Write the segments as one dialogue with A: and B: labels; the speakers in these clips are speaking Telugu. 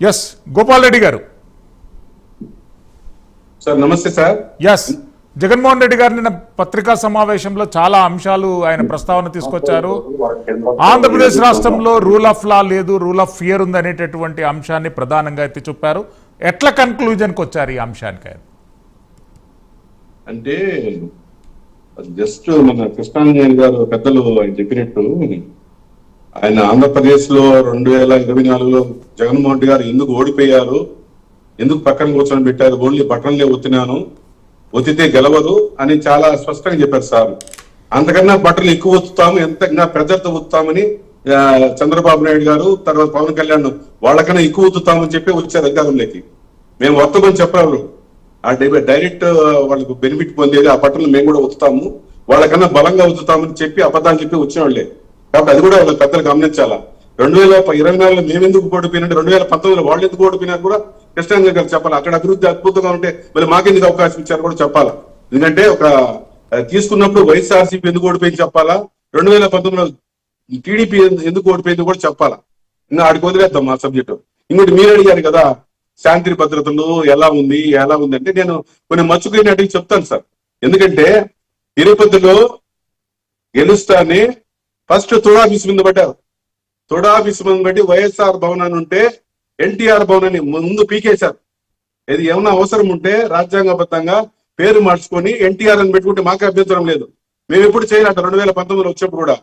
A: ఎస్ గోపాల్ రెడ్డి గారు.
B: సార్ నమస్తే సార్.
A: ఎస్ జగన్మోహన్ రెడ్డి గారు నిన్న పత్రికా సమావేశంలో చాలా అంశాలు ఆయన ప్రస్తావన తీసుకొచ్చారు. ఆంధ్రప్రదేశ్ రాష్ట్రంలో రూల్ ఆఫ్ లా లేదు, రూల్ ఆఫ్ ఫియర్ ఉంది అనేటటువంటి అంశాన్ని ప్రధానంగా ఎత్తి చూపారు. ఎట్లా కన్క్లూజన్కి వచ్చారు ఈ అంశానికి?
B: అంటే జస్ట్ మన కృష్ణాంజనేయులు గారు పెద్దలు ఆయన చెప్పినట్టు, ఆయన ఆంధ్రప్రదేశ్ లో 2024లో జగన్మోహన్ రెడ్డి గారు ఎందుకు ఓడిపోయారు, ఎందుకు పక్కన కూర్చొని పెట్టారు, ఓన్లీ బట్టన్లే ఒత్తినాను, ఒత్తితే గెలవదు అని చాలా స్పష్టంగా చెప్పారు సార్. అంతకన్నా బట్టలు ఎక్కువ ఒత్తుతాము, ఎంతగా ప్రజలతో ఒత్తుతామని చంద్రబాబు నాయుడు గారు, తర్వాత పవన్ కళ్యాణ్ వాళ్ళకన్నా ఎక్కువ ఒత్తుతామని చెప్పి వచ్చారు అధికారంలోకి. మేము ఒత్తమని చెప్పారు, ఆ డైరెక్ట్ వాళ్ళకు బెనిఫిట్ పొందేది ఆ బట్టలు మేము కూడా ఒత్తుతాము, వాళ్ళకన్నా బలంగా ఒత్తుతామని చెప్పి అబద్ధాలు చెప్పి వచ్చిన వాళ్ళే. కాబట్టి అది కూడా వాళ్ళ పెద్దలు గమనించాలా. 2024లో మేమెందుకు ఓడిపోయినట్టు 2019లో వాళ్ళు ఎందుకు ఓడిపోయినారు కూడా కృష్ణాంజలి గారు చెప్పాలి. అక్కడ అభివృద్ధి అద్భుతంగా ఉంటే మరి మాకెందుకు అవకాశం ఇచ్చారు కూడా చెప్పాలా. ఎందుకంటే ఒక తీసుకున్నప్పుడు వైఎస్ఆర్సీపీ ఎందుకు ఓడిపోయింది చెప్పాలా, 2019లో టీడీపీ ఎందుకు ఓడిపోయింది కూడా చెప్పాలా. ఇంకా ఆడికి వదిలేద్దాం మా సబ్జెక్టు. ఇంకోటి మీరు అడిగారు కదా శాంతి భద్రతలు ఎలా ఉంది అంటే నేను కొన్ని మర్చిపోయినట్టు చెప్తాను సార్. ఎందుకంటే తిరుపతిలో గెలుస్తానే ఫస్ట్ తుడాఫీస్ మీద పడ్డారు. తుడాఫీస్ మీద బట్టి వైఎస్ఆర్ భవన్ అని ఉంటే ఎన్టీఆర్ భవన్ అని ముందు పీకేశారు. ఇది ఏమన్నా అవసరం ఉంటే రాజ్యాంగబద్ధంగా పేరు మార్చుకొని ఎన్టీఆర్ అని పెట్టుకుంటే మాకే అభ్యంతరం లేదు. మేము ఎప్పుడు చేయాలంట 2019లో వచ్చినప్పుడు కూడా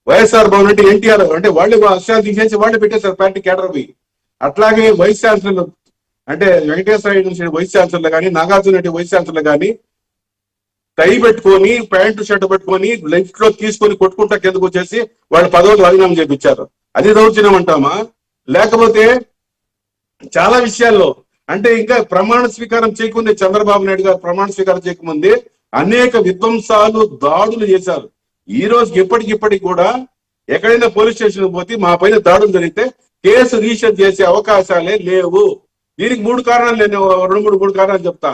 B: వైఎస్ఆర్ భవన్ అంటే ఎన్టీఆర్ అంటే వాళ్ళే అక్షరాలు తీసేసి వాళ్ళే పెట్టేశారు పార్టీ కేడర్ పోయి. అట్లాగే వైస్ ఛాన్సలర్ అంటే వెంకటేశ్వర యూనివర్సిటీ వైస్ ఛాన్సలర్ కానీ, నాగార్జున రెడ్డి వైస్ ఛాన్సలర్ కానీ టై పెట్టుకొని ప్యాంటు షర్ట్ పెట్టుకొని లెఫ్ట్ లో తీసుకొని కొట్టుకుంటా కిందకు వచ్చేసి వాళ్ళు పదవులు రాజీనామా చేయించారు. అది దౌర్జన్యం అంటామా? లేకపోతే చాలా విషయాల్లో అంటే ఇంకా ప్రమాణ స్వీకారం చేయకుందే చంద్రబాబు నాయుడు గారు ప్రమాణ స్వీకారం చేయకముందే అనేక విధ్వంసాలు దాడులు చేశారు. ఈ రోజుకి ఇప్పటికిప్పటికి కూడా ఎక్కడైనా పోలీస్ స్టేషన్ పోతే మా పైన దాడులు జరిగితే కేసు రిజిస్టర్ చేసే అవకాశాలే లేవు. దీనికి 3 కారణాలు, నేను 2-3 కారణాలు చెప్తా.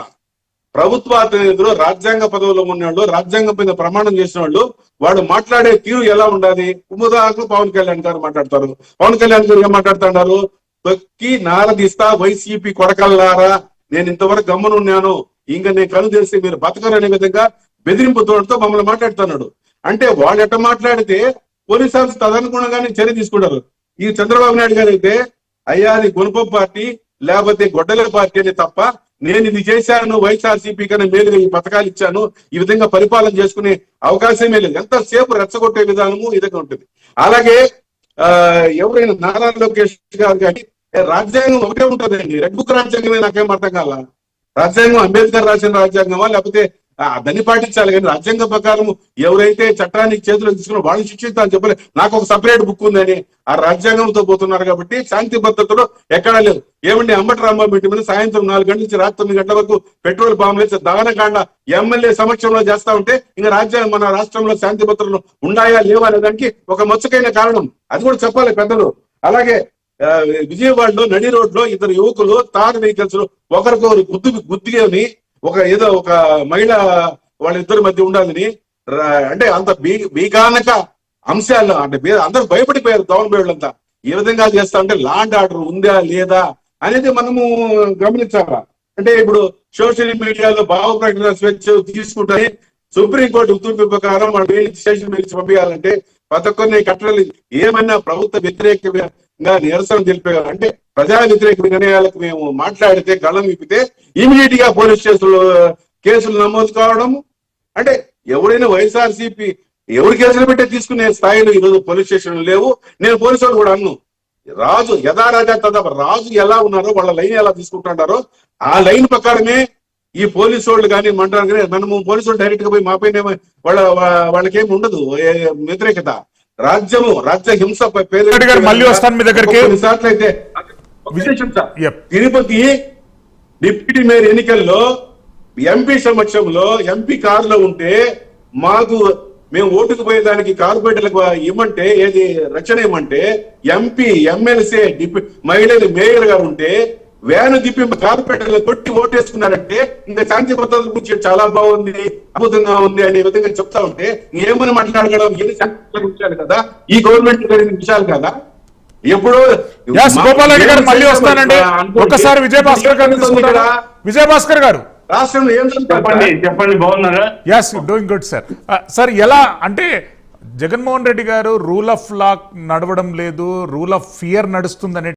B: ప్రభుత్వాధినేతలు, రాజ్యాంగ పదవుల్లో ఉన్నవాళ్ళు, రాజ్యాంగం పైన ప్రమాణం చేసిన వాళ్ళు, వాడు మాట్లాడే తీరు ఎలా ఉండాలి? ఉదాహరణకు పవన్ కళ్యాణ్ గారు మాట్లాడతారు. పవన్ కళ్యాణ్ గారు ఏం మాట్లాడుతున్నారు? తొక్కి నారదీస్తా వైసీపీ కొడకల్లారా, నేను ఇంతవరకు గమ్మునున్నాను, ఇంకా నేను కను తెలిసి మీరు బతకరు అనే విధంగా బెదిరింపు తోడుతో మమ్మల్ని మాట్లాడుతున్నాడు. అంటే వాళ్ళు ఎట్ట మాట్లాడితే పోలీసు ఆఫీసర్ తదనుగుణంగానే చర్య తీసుకుంటారు. ఈ చంద్రబాబు నాయుడు గారు అయితే అయ్యా అది గుణపం పార్టీ లేకపోతే గొడ్డల పార్టీ అని తప్ప నేను ఇది చేశాను, వైఎస్ఆర్సీపీ కన్నా మేలుగా ఈ పథకాలు ఇచ్చాను, ఈ విధంగా పరిపాలన చేసుకునే అవకాశమే లేదు. ఎంతసేపు రెచ్చగొట్టే విధానము ఇదిగా ఉంటుంది. అలాగే ఎవరైనా నారా లోకేష్ గారు కానీ రాజ్యాంగం ఒకటే ఉంటుందండి, రెడ్ బుక్ రాజ్యాంగమే. నాకేం అర్థం కాల, రాజ్యాంగం అంబేద్కర్ రాసిన రాజ్యాంగమా లేకపోతే దాన్ని పాటించాలి కానీ రాజ్యాంగ ప్రకారం ఎవరైతే చట్టానికి చేతులు తీసుకున్న వాళ్ళని శిక్షిస్తారని చెప్పలే. నాకు ఒక సపరేట్ బుక్ ఉందని ఆ రాజ్యాంగంతో పోతున్నారు. కాబట్టి శాంతి భద్రతలో ఎక్కడా లేదు. ఏమండి అంబటి రాంబాబు ఇంటి మీద సాయంత్రం 4 గంటల నుంచి రాత్రి 9 గంటల వరకు పెట్రోల్ బాంబులు వేసి దహనకాండ ఎమ్మెల్యే సమక్షంలో చేస్తా ఉంటే ఇంకా రాజ్యాంగం మన రాష్ట్రంలో శాంతి భద్రతలు ఉన్నాయా లేవా అనే దానికి ఒక మచ్చుకైన కారణం. అది కూడా చెప్పాలి పెద్దలు. అలాగే విజయవాడలో నడి రోడ్లో 2 యువకులు తార్ వెహికల్స్ లో ఒకరికొకరు గుద్దుని ఒక మహిళ వాళ్ళిద్దరి మధ్య ఉండాలని అంటే అంత బీగానక అంశాలు అంటే అందరూ భయపడిపోయారు దోమబేళ్ళంతా. ఏ విధంగా చేస్తా అంటే లా అండ్ ఆర్డర్ ఉందా లేదా అనేది మనము గమనించాలా. అంటే ఇప్పుడు సోషల్ మీడియాలో భావ ప్రకటన స్వేచ్ఛ తీసుకుంటే సుప్రీంకోర్టు ఉత్తర్వు ప్రకారం మనం స్టేషన్ మీద పంపించాలంటే ప్రతి ఒక్కరిని కట్టడాలు ఏమన్నా ప్రభుత్వ వ్యతిరేకంగా నిరసన తెలిపారు అంటే ప్రజా వ్యతిరేక నిర్ణయాలకు మేము మాట్లాడితే గళం విప్పితే ఇమీడియట్ గా పోలీస్ స్టేషన్లో కేసులు నమోదు కావడం. అంటే ఎవరైనా వైఎస్ఆర్సీపీ ఎవరు కేసులు పెట్టే తీసుకునే స్థాయిలో ఈరోజు పోలీస్ స్టేషన్లు లేవు. నేను పోలీసు వాళ్ళు కూడా అన్ను, రాజు యథారాజా తదా రాజు ఎలా ఉన్నారో వాళ్ళ లైన్ ఎలా తీసుకుంటున్నారో ఆ లైన్ ప్రకారమే ఈ పోలీసు వాళ్ళు కానీ మంటారు కానీ మనము పోలీసు వాళ్ళు డైరెక్ట్ గా పోయి మా పైన వాళ్ళకేమి ఉండదు వ్యతిరేకత. రాజ్య హింస కొన్నిసార్లు అయితే విశేషం సార్. తిరుపతి డిప్యూటీ మేయర్ ఎన్నికల్లో ఎంపీ సమక్షంలో ఎంపీ కారులో ఉంటే మేము ఓటుకు పోయేదానికి కార్పొరేటర్లకు ఇవ్వమంటే ఏది రక్షణ ఇవ్వమంటే ఎంపీ ఎమ్మెల్సీ మహిళలు మేయర్ గారు ఉంటే వ్యాను తిప్పి కార్పొరేటర్లు కొట్టి ఓటేసుకున్నారంటే ఇంకా శాంతి భద్రతల గురించి చాలా బాగుంది, అద్భుతంగా ఉంది అనే విధంగా చెప్తా ఉంటే ఏమని మాట్లాడగలం? ఎన్ని శాంతి విషయాలు కదా, ఈ గవర్నమెంట్ జరిగిన విషయాలు కదా. ఎప్పుడు
A: ఎస్ గోపాలరెడ్డి గారు మళ్ళీ వస్తానండి.
B: అనుకోండి.
A: ఒక్కసారి విజయభాస్కర్ గారు తీసుకుంటారా? విజయభాస్కర్ గారు
B: రాష్ట్రంలో ఏం
C: చెప్పండి చెప్పండి బాగున్నారా?
A: Yes doing good sir. Sir ఎలా అంటే జగన్మోహన్ రెడ్డి గారు రూల్ ఆఫ్ లా నడవడం లేదు, రూల్ ఆఫ్ ఫియర్ నడుస్తుంది